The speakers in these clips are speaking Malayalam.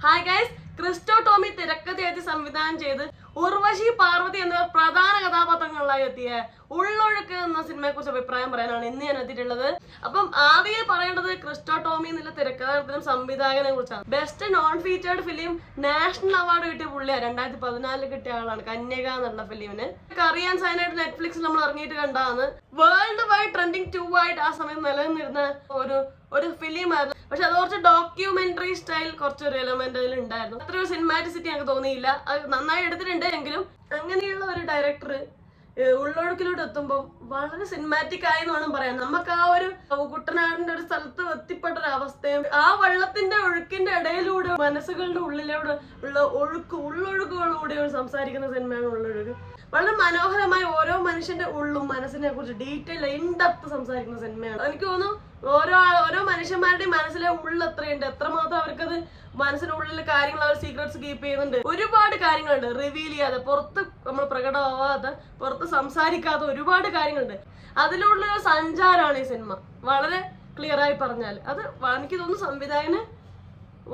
ഹായ് ഗൈസ്, ക്രിസ്റ്റോ ടോമി തിരക്കഥയെത്തി സംവിധാനം ചെയ്ത് ഉർവശി പാർവതി എന്നിവർ പ്രധാന കഥാപാത്രങ്ങളിലായി എത്തിയ ഉള്ളൊഴുക്ക് എന്ന സിനിമയെ കുറിച്ച് അഭിപ്രായം പറയാനാണ് ഇന്ന് ഞാൻ എത്തിയിട്ടുള്ളത്. അപ്പം ആദ്യം പറയേണ്ടത് ക്രിസ്റ്റോ ടോമി എന്നുള്ള തിരക്കഥാകൃത്തിനും സംവിധായകനെ കുറിച്ചാണ്. Best non featured film national award കിട്ടിയ പുള്ളിയാണ്. 2014 കിട്ടിയ ആളാണ് കന്യക എന്നുള്ള ഫിലിമിന്. അറിയാൻ സൈനായിട്ട് നെറ്റ്ഫ്ലിക്സിൽ നമ്മൾ ഇറങ്ങിയിട്ട് കണ്ടാണ്. വേൾഡ് വൈഡ് ട്രെൻഡിങ് 2 ആയിട്ട് ആ സമയം നിലനിന്നിരുന്ന ഒരു ഫിലിമായിരുന്നു. പക്ഷെ അത് കുറച്ച് ഡോക്യുമെന്ററി സ്റ്റൈൽ കുറച്ചൊരു എലമെന്റ് അതിൽ ഉണ്ടായിരുന്നു. അത്രയൊരു സിനിമാറ്റിസിറ്റി ഞങ്ങൾക്ക് തോന്നിയില്ല. അത് നന്നായി എടുത്തിട്ടുണ്ട് എങ്കിലും അങ്ങനെയുള്ള ഒരു ഡയറക്ടർ ഉള്ളൊഴുക്കിലൂടെ എത്തുമ്പോൾ വളരെ സിനിമാറ്റിക് ആയി എന്ന് വേണം പറയാൻ. നമുക്ക് ആ ഒരു കുട്ടനാടിന്റെ ഒരു സ്ഥലത്ത് എത്തിപ്പെട്ട ഒരു അവസ്ഥയും ആ വെള്ളത്തിന്റെ ഒഴുക്കിന്റെ ഇടയിലൂടെ മനസ്സുകളുടെ ഉള്ളിലൂടെ ഉള്ള ഉള്ളൊഴുക്കുകളിലൂടെ സംസാരിക്കുന്ന സിനിമയാണ് ഉള്ളൊഴുക്ക്. വളരെ മനോഹരമായി ഓരോ മനുഷ്യന്റെ ഉള്ളും മനസ്സിനെ കുറിച്ച് ഡീറ്റെയിൽ ഇൻഡെപ്ത് സംസാരിക്കുന്ന സിനിമയാണ്. എനിക്ക് തോന്നുന്നു ഓരോ മനുഷ്യന്മാരുടെയും മനസ്സിലെ ഉള്ളിൽ എത്രയുണ്ട്, എത്രമാത്രം അവർക്കത് മനസ്സിനുള്ളിൽ കാര്യങ്ങൾ അവർ സീക്രട്സ് കീപ്പ് ചെയ്യുന്നുണ്ട്. ഒരുപാട് കാര്യങ്ങളുണ്ട് റിവീൽ ചെയ്യാതെ, പുറത്ത് നമ്മൾ പ്രകടമാവാതെ, പുറത്ത് സംസാരിക്കാതെ ഒരുപാട് കാര്യങ്ങളുണ്ട്. അതിലുള്ള ഒരു സഞ്ചാരമാണ് ഈ സിനിമ. വളരെ ക്ലിയർ ആയി പറഞ്ഞാൽ അത് എനിക്ക് തോന്നുന്നു സംവിധായകന്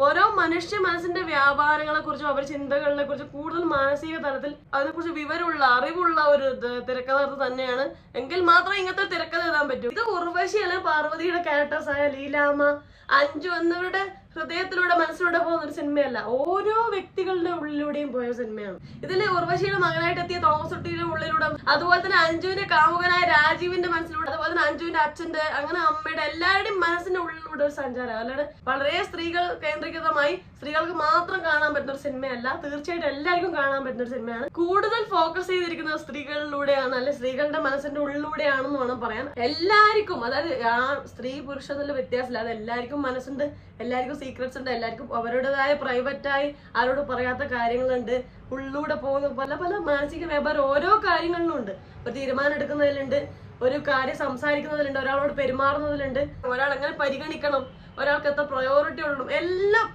ഓരോ മനുഷ്യ മനസ്സിന്റെ വ്യാപാരങ്ങളെ കുറിച്ചും അവരുടെ ചിന്തകളെ കുറിച്ചും കൂടുതൽ മാനസിക തലത്തിൽ അതിനെക്കുറിച്ച് വിവരമുള്ള അറിവുള്ള ഒരു തിരക്കഥാകൃത്ത് തന്നെയാണ്. എങ്കിൽ മാത്രമേ ഇങ്ങനത്തെ തിരക്കഥ എഴുതാൻ പറ്റൂ. ഇത് ഉർവശി അല്ലെങ്കിൽ പാർവതിയുടെ ക്യാരക്ടേഴ്സായ ലീലാമ്മ, അഞ്ജു എന്നിവരുടെ ഹൃദയത്തിലൂടെ മനസ്സിലൂടെ പോകുന്ന ഒരു സിനിമയല്ല, ഓരോ വ്യക്തികളുടെ ഉള്ളിലൂടെയും പോയ സിനിമയാണ്. ഇതിൽ ഉർവശിയുടെ മകനായിട്ട് എത്തിയ തോമസ് കുട്ടിയുടെ ഉള്ളിലൂടെ, അതുപോലെ തന്നെ അഞ്ജുവിന്റെ കാമുകനായ രാജീവിന്റെ മനസ്സിലൂടെ, അതുപോലെ തന്നെ അഞ്ജുവിന്റെ അച്ഛന്റെ, അങ്ങനെ അമ്മയുടെ എല്ലാവരുടെയും മനസ്സിന്റെ ഉള്ളിലൂടെ ഒരു സഞ്ചാരം. അല്ലാതെ വളരെ സ്ത്രീകൾ കേന്ദ്രീകൃതമായി സ്ത്രീകൾക്ക് മാത്രം കാണാൻ പറ്റുന്ന ഒരു സിനിമയല്ല, തീർച്ചയായിട്ടും എല്ലാവർക്കും കാണാൻ പറ്റുന്ന ഒരു സിനിമയാണ്. കൂടുതൽ ഫോക്കസ് ചെയ്തിരിക്കുന്നത് സ്ത്രീകളിലൂടെയാണ്, അല്ലെ സ്ത്രീകളുടെ മനസ്സിന്റെ ഉള്ളിലൂടെയാണെന്ന് വേണം പറയാൻ. എല്ലാവർക്കും, അതായത് ആ സ്ത്രീ പുരുഷ എന്നുള്ള വ്യത്യാസമില്ല, അത് എല്ലാവർക്കും മനസ്സുണ്ട്, എല്ലാവർക്കും സീക്രട്സ് ഉണ്ട്, എല്ലാവർക്കും അവരുടേതായ പ്രൈവറ്റായി ആരോട് പറയാത്ത കാര്യങ്ങളുണ്ട്. ഉള്ളിലൂടെ പോകുന്ന പല പല മാനസിക വ്യാപാരം ഓരോ കാര്യങ്ങളിലും ഉണ്ട്. ഒരു തീരുമാനം എടുക്കുന്നതിലുണ്ട്, ഒരു കാര്യം സംസാരിക്കുന്നതിലുണ്ട്, ഒരാളോട് പെരുമാറുന്നതിലുണ്ട്, ഒരാൾ എങ്ങനെ പരിഗണിക്കണം, ഒരാൾക്ക് എത്ര പ്രയോറിറ്റി ഉള്ളണം, എല്ലാം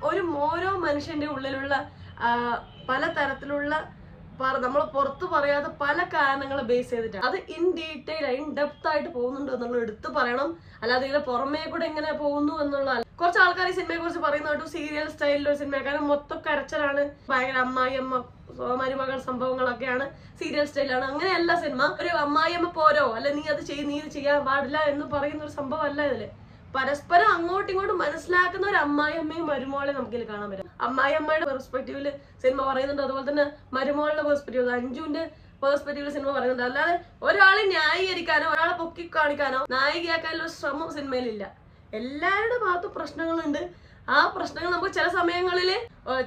ഓരോ മനുഷ്യന്റെ ഉള്ളിലുള്ള പല തരത്തിലുള്ള നമ്മൾ പുറത്ത് പറയാതെ പല കാരണങ്ങളെ ബേസ് ചെയ്തിട്ടാണ്. അത് ഇൻ ഡീറ്റെയിൽ ഇൻ ഡെപ്ത് ആയിട്ട് പോകുന്നുണ്ട് എന്നുള്ളത് എടുത്ത് പറയണം. അല്ലാതെ ഇതിലെ പുറമേ കൂടെ എങ്ങനെ പോകുന്നു എന്നുള്ള കുറച്ച് ആൾക്കാർ ഈ സിനിമയെ കുറിച്ച് പറയുന്ന സീരിയൽ സ്റ്റൈലിലൊരു സിനിമ, കാരണം മൊത്തം കരച്ചിലാണ്, ഭയങ്കര അമ്മായിയമ്മ മരുമകൾ സംഭവങ്ങളൊക്കെയാണ്, സീരിയൽ സ്റ്റൈലാണ്. അങ്ങനെയല്ല സിനിമ. ഒരു അമ്മായിയമ്മ പോരോ, അല്ലെ നീ ഇത് ചെയ്യാൻ പാടില്ല എന്ന് പറയുന്ന ഒരു സംഭവം അല്ല ഇതില്. പരസ്പരം അങ്ങോട്ടും ഇങ്ങോട്ടും മനസ്സിലാക്കുന്ന ഒരു അമ്മായിയമ്മയും മരുമോളെ നമുക്കിൽ കാണാൻ പറ്റും. അമ്മായിയമ്മയുടെ പെർസ്പെക്റ്റീവില് സിനിമ പറയുന്നുണ്ട്, അതുപോലെ തന്നെ മരുമോളുടെ പെർസ്പെക്റ്റീവ്, അഞ്ജുവിന്റെ പെർസ്പെക്റ്റീവില് സിനിമ പറയുന്നുണ്ട്. അല്ലാതെ ഒരാളെ ന്യായീകരിക്കാനോ ഒരാളെ പൊക്കി കാണിക്കാനോ നായികയാക്കാനുള്ള ശ്രമം സിനിമയിലില്ല. എല്ലാവരുടെ ഭാഗത്തും പ്രശ്നങ്ങളുണ്ട്. ആ പ്രശ്നങ്ങൾ നമുക്ക് ചില സമയങ്ങളില്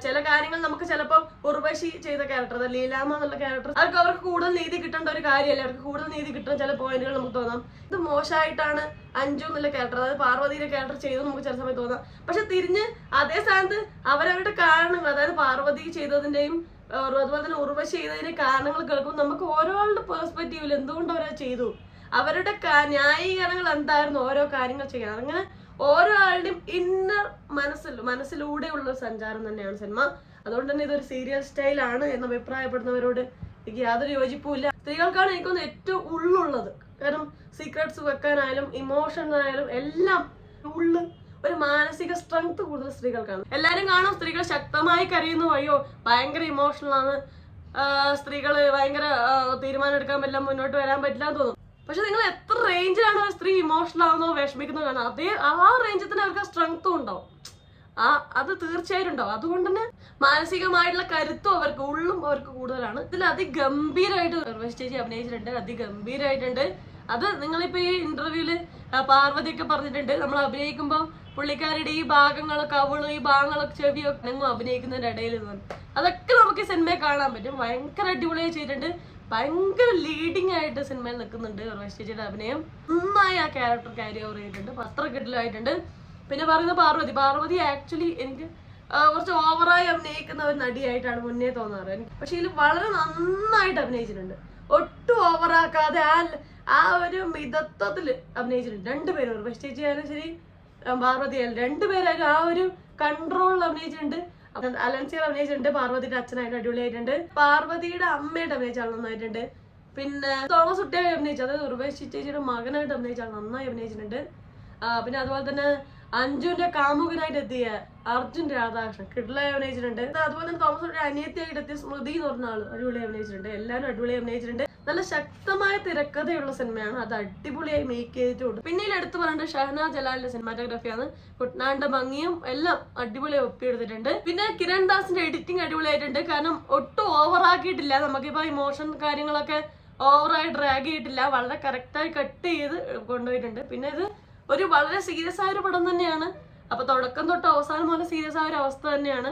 ചില കാര്യങ്ങൾ നമുക്ക് ചിലപ്പോൾ ഉർവശി ചെയ്ത ക്യാരക്ടർ, ലീലാമ്മ എന്നുള്ള ക്യാരക്ടർ, അവർക്ക് കൂടുതൽ നീതി കിട്ടേണ്ട ഒരു കാര്യമല്ല, അവർക്ക് കൂടുതൽ നീതി കിട്ടുന്ന ചില പോയിന്റുകൾ നമുക്ക് തോന്നാം. ഇത് മോശമായിട്ടാണ് അഞ്ജു എന്നുള്ള ക്യാരക്ടർ, അതായത് പാർവതിയുടെ ക്യാരക്ടർ ചെയ്തു നമുക്ക് ചില സമയത്ത് തോന്നാം. പക്ഷെ തിരിഞ്ഞ് അതേ സ്ഥാനത്ത് അവരവരുടെ കാരണങ്ങൾ, അതായത് പാർവതി ചെയ്തതിന്റെയും അതുപോലെ തന്നെ ഉർവശി ചെയ്തതിന്റെ കാരണങ്ങൾ കേൾക്കുമ്പോൾ നമുക്ക് ഓരോരുടെ പെർസ്പെക്റ്റീവിൽ എന്തുകൊണ്ട് അവരത് ചെയ്തു, അവരുടെ ന്യായീകരണങ്ങൾ എന്തായിരുന്നു ഓരോ കാര്യങ്ങൾ ചെയ്യാൻ. അങ്ങനെ ഓരോ ആളുടെയും ഇന്നർ മനസ്സിലൂടെയുള്ള സഞ്ചാരം തന്നെയാണ് സിനിമ. അതുകൊണ്ട് തന്നെ ഇതൊരു സീരിയൽ സ്റ്റൈലാണ് എന്ന് അഭിപ്രായപ്പെടുന്നവരോട് എനിക്ക് യാതൊരു യോജിപ്പുമില്ല. സ്ത്രീകൾക്കാണ് എനിക്കൊന്ന് ഏറ്റവും ഉള്ളുള്ളത്. കാരണം സീക്രട്സ് വെക്കാനായാലും ഇമോഷനായാലും എല്ലാം ഒരു മാനസിക സ്ട്രെങ്ത് കൂടുതൽ സ്ത്രീകൾക്കാണ്. എല്ലാരും കാണും സ്ത്രീകൾ ശക്തമായി കരയുന്നു, അയ്യോ ഭയങ്കര ഇമോഷണൽ ആണ്, സ്ത്രീകള് ഭയങ്കര തീരുമാനം എടുക്കാൻ പറ്റില്ല, മുന്നോട്ട് വരാൻ പറ്റില്ല എന്ന് തോന്നും. പക്ഷെ നിങ്ങൾ എത്ര റേഞ്ചിലാണ് ഒരു സ്ത്രീ ഇമോഷണൽ ആവുന്നോ വിഷമിക്കുന്നോ കാണാം, ആ റേഞ്ചിൽ തന്നെ അവർക്ക് ആ സ്ട്രെങ്ത്തും ഉണ്ടാവും. അത് തീർച്ചയായിട്ടും ഉണ്ടാവും. അതുകൊണ്ട് തന്നെ മാനസികമായിട്ടുള്ള കരുത്തും അവർക്ക് കൂടുതലാണ്. ഇതിൽ അതിഗംഭീരമായിട്ട് ഉർവശി ചേച്ചി അഭിനയിച്ചിട്ടുണ്ട്, അതിഗംഭീരമായിട്ടുണ്ട്. അത് നിങ്ങളിപ്പോ ഈ ഇന്റർവ്യൂല് പാർവതിയൊക്കെ പറഞ്ഞിട്ടുണ്ട്, നമ്മൾ അഭിനയിക്കുമ്പോൾ പുള്ളിക്കാരുടെ ഈ ഭാഗങ്ങളൊക്കെ അവളും ഈ ഭാഗങ്ങളൊക്കെ ചെവിയൊക്കെ നിങ്ങൾ അഭിനയിക്കുന്നതിന്റെ ഇടയിൽ അതൊക്കെ നമുക്ക് ഈ സിനിമയെ കാണാൻ പറ്റും. ഭയങ്കര അടിപൊളിയായി ചെയ്തിട്ടുണ്ട്, ഭയങ്കര ലീഡിങ് ആയിട്ട് സിനിമയിൽ നിൽക്കുന്നുണ്ട് ഉർവശി ചേച്ചിയുടെ അഭിനയം. നന്നായി ആ ക്യാരക്ടർ ക്യാരി ഓവർ ചെയ്തിട്ടുണ്ട്, പത്രക്കെട്ടിലായിട്ടുണ്ട്. പിന്നെ പറയുന്ന പാർവതി ആക്ച്വലി എനിക്ക് കുറച്ച് ഓവറായി അഭിനയിക്കുന്ന ഒരു നടിയായിട്ടാണ് മുന്നേ തോന്നാറ്. പക്ഷെ ഇതിൽ വളരെ നന്നായിട്ട് അഭിനയിച്ചിട്ടുണ്ട്, ഒട്ടും ഓവറാക്കാതെ ആ ഒരു മിതത്വത്തിൽ അഭിനയിച്ചിട്ടുണ്ട് രണ്ടുപേരും. ഉർവശി ചേച്ചി ആയാലും ശരി, പാർവതി ആയാലും രണ്ടുപേരായാലും ആ ഒരു കൺട്രോളിൽ അഭിനയിച്ചിട്ടുണ്ട്. അലൻസിയർ അഭിനയിച്ചിട്ടുണ്ട്, പാർവതിയുടെ അച്ഛനായിട്ട് അടിപൊളിയായിട്ടുണ്ട്, പാർവതിയുടെ അമ്മയായിട്ട് അഭിനയിച്ച ആൾ നന്നായിട്ടുണ്ട്. പിന്നെ തോമസ് കുട്ടിയായി അഭിനയിച്ചു, അതായത് ഉർവശി ചേച്ചിയുടെ മകനായിട്ട് അഭിനയിച്ച ആൾ നന്നായി അഭിനയിച്ചിട്ടുണ്ട്. പിന്നെ അതുപോലെ തന്നെ അഞ്ജുവിന്റെ കാമുകനായിട്ട് എത്തിയ അർജുൻ രാധാകൃഷ്ണൻ കിഡ്ലായി അഭിനയിച്ചിട്ടുണ്ട്. അതുപോലെ തന്നെ തോമസ് അനിയത്തിയായിട്ട് എത്തിയ സ്മൃതി എന്ന് പറഞ്ഞ ആള് അടിപൊളി അഭിനയിച്ചിട്ടുണ്ട്. എല്ലാവരും അടിപൊളി അഭിനയിച്ചിട്ടുണ്ട്. നല്ല ശക്തമായ തിരക്കഥയുള്ള സിനിമയാണ്. അത് അടിപൊളിയായി മേക്ക് ചെയ്തിട്ടുണ്ട്. പിന്നീട് എടുത്തു പറയേണ്ടത് ഷഹനാസ് ജലാലിന്റെ സിനിമാറ്റോഗ്രാഫിയാണ്. കുട്ടനാടിന്റെ ഭംഗിയും എല്ലാം അടിപൊളിയായി ഒപ്പിയെടുത്തിട്ടുണ്ട്. പിന്നെ കിരൺ ദാസിന്റെ എഡിറ്റിംഗ് അടിപൊളിയായിട്ടുണ്ട്. കാരണം ഒട്ടും ഓവറാക്കിയിട്ടില്ല. നമുക്കിപ്പോ ഇമോഷൻ കാര്യങ്ങളൊക്കെ ഓവറായി ഡ്രാഗ് ചെയ്തിട്ടില്ല. വളരെ കറക്റ്റായി കട്ട് ചെയ്ത് കൊണ്ടുപോയിട്ടുണ്ട്. പിന്നെ ഇത് ഒരു വളരെ സീരിയസ് ആയ ഒരു പടം തന്നെയാണ്. അപ്പൊ തുടക്കം തൊട്ട് അവസാനം പോലെ സീരിയസ് ആയ ഒരു അവസ്ഥ തന്നെയാണ്.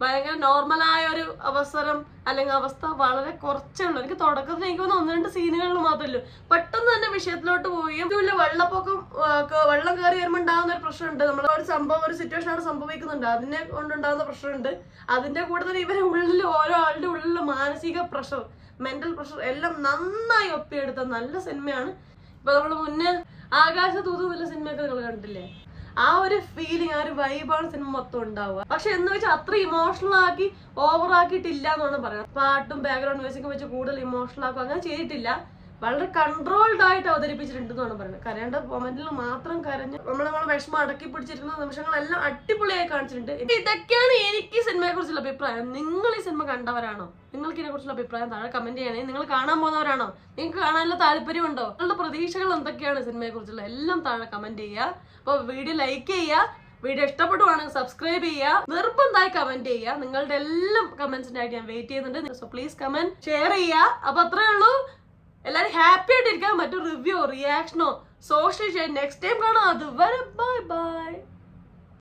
ഭയങ്കര നോർമലായ ഒരു അവസരം അല്ലെങ്കിൽ അവസ്ഥ വളരെ കുറച്ചേ ഉള്ളൂ. എനിക്ക് തുടക്കത്തിൽ എനിക്ക് ഒന്ന് 1-2 സീനുകളിൽ മാത്രമല്ലോ പെട്ടെന്ന് തന്നെ വിഷയത്തിലോട്ട് പോവുകയും വലിയ വെള്ളപ്പൊക്കം വെള്ളം കയറി വരുമ്പോൾ ഉണ്ടാകുന്ന ഒരു പ്രശ്നമുണ്ട്. നമ്മൾ ഒരു സിറ്റുവേഷൻ ആണ് സംഭവിക്കുന്നുണ്ട്, അതിനെ കൊണ്ടുണ്ടാകുന്ന പ്രശ്നമുണ്ട്. അതിന്റെ കൂടെ തന്നെ ഇവരെ ഉള്ളിൽ ഓരോ ആളുടെ ഉള്ളിൽ മാനസിക പ്രഷർ, മെന്റൽ പ്രഷർ എല്ലാം നന്നായി ഒപ്പിയെടുത്ത നല്ല സിനിമയാണ്. ഇപ്പൊ നമ്മൾ മുന്നേ ആകാശദൂത് എന്നുള്ള സിനിമയൊക്കെ നിങ്ങൾ കണ്ടില്ലേ? ആ ഒരു ഫീലിംഗ്, ആ ഒരു വൈബാണ് സിനിമ മൊത്തം ഉണ്ടാവുക. പക്ഷെ എന്ന് വെച്ചാൽ അത്ര ഇമോഷണൽ ആക്കി ഓവർ ആക്കിയിട്ടില്ല എന്നാണ് പറയുന്നത്. പാട്ടും ബാക്ക്ഗ്രൗണ്ട് മ്യൂസിക്കും വെച്ച് കൂടുതൽ ഇമോഷണൽ ആക്കും അങ്ങനെ ചെയ്തിട്ടില്ല. വളരെ കൺട്രോൾഡ് ആയിട്ട് അവതരിപ്പിച്ചിട്ടുണ്ടെന്നാണ് പറയുന്നത്. കരയേണ്ട മൊമെന്റിൽ മാത്രം കരഞ്ഞ് നമ്മളെ വിഷമം അടക്കി പിടിച്ചിരിക്കുന്ന നിമിഷങ്ങളെല്ലാം അടിപൊളിയായി കാണിച്ചിട്ടുണ്ട്. ഇതൊക്കെയാണ് എനിക്ക് സിനിമയെ കുറിച്ചുള്ള അഭിപ്രായം. നിങ്ങൾ ഈ സിനിമ കണ്ടവരാണോ? നിങ്ങൾക്ക് ഇതിനെ കുറിച്ചുള്ള അഭിപ്രായം താഴെ കമന്റ് ചെയ്യണേ. നിങ്ങൾ കാണാൻ പോകുന്നവരാണോ? നിങ്ങൾക്ക് കാണാനുള്ള താല്പര്യമുണ്ടോ? നിങ്ങളുടെ പ്രതീക്ഷകൾ എന്തൊക്കെയാണ് സിനിമയെ കുറിച്ചുള്ള എല്ലാം താഴെ കമന്റ് ചെയ്യുക. അപ്പോൾ വീഡിയോ ലൈക്ക് ചെയ്യുക. വീഡിയോ ഇഷ്ടപ്പെടുവാണെങ്കിൽ സബ്സ്ക്രൈബ് ചെയ്യുക. നിർബന്ധമായി കമന്റ് ചെയ്യുക. നിങ്ങളുടെ എല്ലാം കമന്റ്സിനായിട്ട് ഞാൻ വെയിറ്റ് ചെയ്യുന്നുണ്ട്. സോ പ്ലീസ് കമന്റ്, ഷെയർ ചെയ്യുക. അപ്പൊ അത്രേ ഉള്ളൂ. എല്ലാവരും ഹാപ്പി ആയിട്ടിരിക്കാം. മറ്റൊരു റിവ്യൂ, റിയാക്ഷനോ സോഷ്യൽ നെക്സ്റ്റ് ടൈം കാണാം. അതുവരെ ബൈ ബൈ.